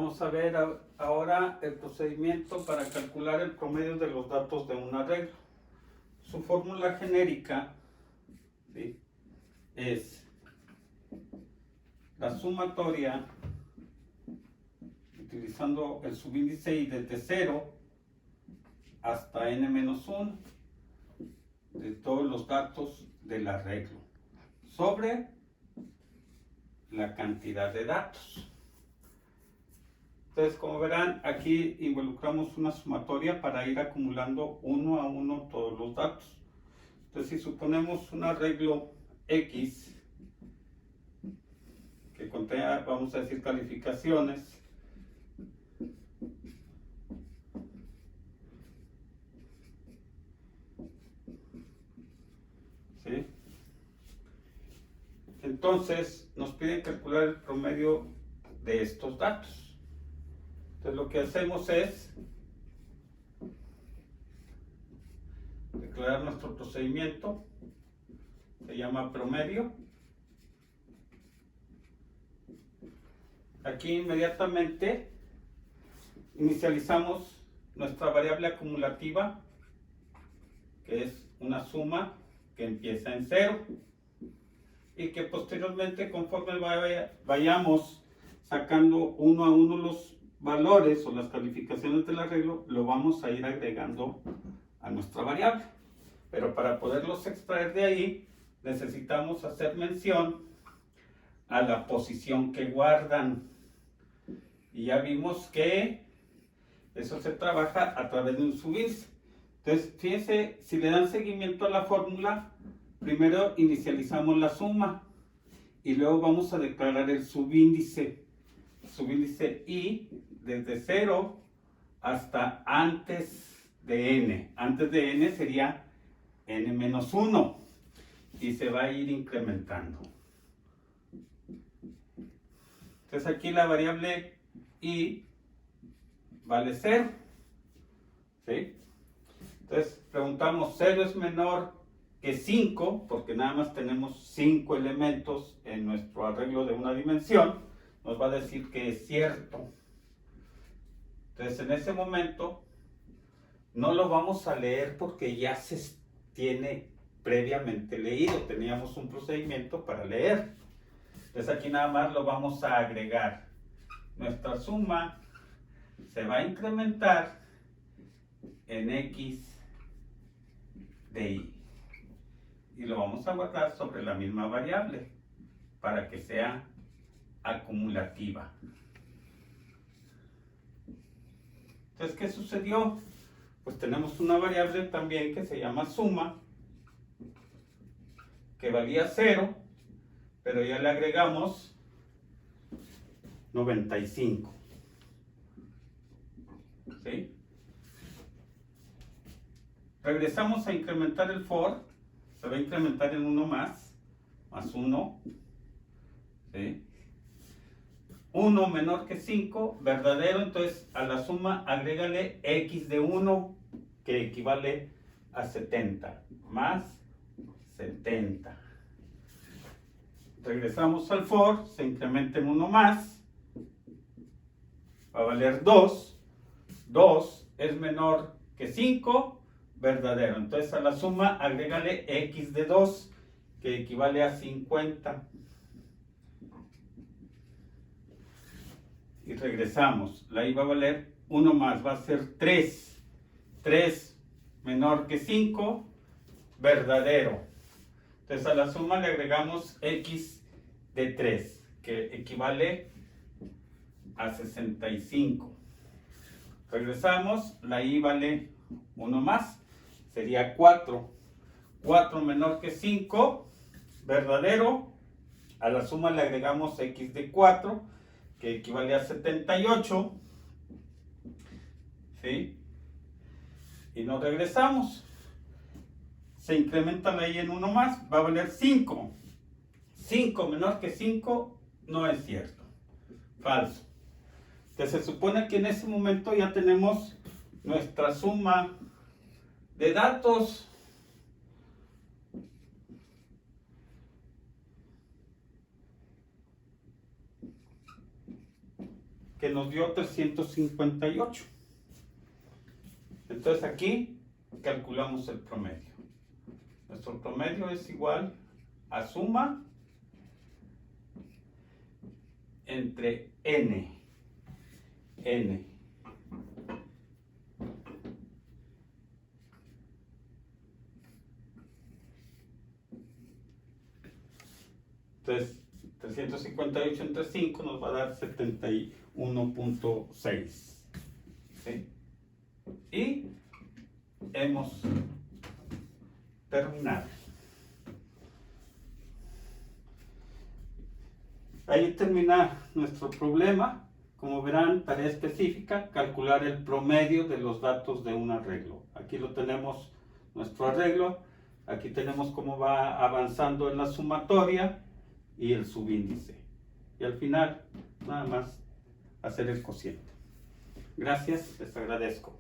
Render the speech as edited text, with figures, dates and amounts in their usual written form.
Vamos a ver ahora el procedimiento para calcular el promedio de los datos de un arreglo. Su fórmula genérica, ¿sí?, es la sumatoria, utilizando el subíndice y desde 0 hasta n-1 de todos los datos del arreglo sobre la cantidad de datos. Entonces, como verán, aquí involucramos una sumatoria para ir acumulando uno a uno todos los datos. Entonces, si suponemos un arreglo X que contenga, vamos a decir, calificaciones, ¿sí?, entonces nos piden calcular el promedio de estos datos. Entonces lo que hacemos es declarar nuestro procedimiento, se llama promedio. Aquí inmediatamente inicializamos nuestra variable acumulativa, que es una suma que empieza en 0 y que posteriormente, conforme vayamos sacando uno a uno los valores o las calificaciones del arreglo, lo vamos a ir agregando a nuestra variable. Pero para poderlos extraer de ahí, necesitamos hacer mención a la posición que guardan. Y ya vimos que eso se trabaja a través de un subíndice. Entonces, fíjense, si le dan seguimiento a la fórmula, primero inicializamos la suma y luego vamos a declarar el subíndice. Subíndice I desde 0 hasta antes de n. Antes de n sería n-1 y se va a ir incrementando. Entonces aquí la variable I vale 0. ¿Sí? Entonces preguntamos, 0 es menor que 5, porque nada más tenemos 5 elementos en nuestro arreglo de una dimensión. Nos va a decir que es cierto. Entonces en ese momento no lo vamos a leer porque ya se tiene previamente leído. Teníamos un procedimiento para leer. Entonces aquí nada más lo vamos a agregar. Nuestra suma se va a incrementar en x de y. Y lo vamos a guardar sobre la misma variable para que sea acumulativa. Entonces, ¿qué sucedió? Pues tenemos una variable también que se llama suma, que valía 0, pero ya le agregamos 95. ¿Sí? Regresamos a incrementar el for, se va a incrementar en 1 más 1. ¿Sí? 1 menor que 5, verdadero, entonces a la suma agrégale x de 1, que equivale a 70, más 70. Regresamos al for, se incrementa en 1 más, va a valer 2. 2 es menor que 5, verdadero, entonces a la suma agrégale x de 2, que equivale a 50. Y regresamos, la i va a valer 1 más, va a ser 3. 3 menor que 5, verdadero. Entonces a la suma le agregamos x de 3, que equivale a 65. Regresamos, la i vale 1 más, sería 4. 4 menor que 5, verdadero. A la suma le agregamos x de 4, que equivale a 78, ¿sí? Y nos regresamos. Se incrementa la i en 1 más, va a valer 5. 5 menor que 5 no es cierto, falso. Entonces se supone que en ese momento ya tenemos nuestra suma de datos. que nos dio 358. Entonces aquí calculamos el promedio. Nuestro promedio es igual a suma entre n. Entonces, 358 entre 5 nos va a dar 71.6. ¿Sí? Y hemos terminado. Ahí termina nuestro problema. Como verán, tarea específica, calcular el promedio de los datos de un arreglo. Aquí lo tenemos, nuestro arreglo. Aquí tenemos cómo va avanzando en la sumatoria y el subíndice. Y al final, nada más hacer el cociente. Gracias, les agradezco.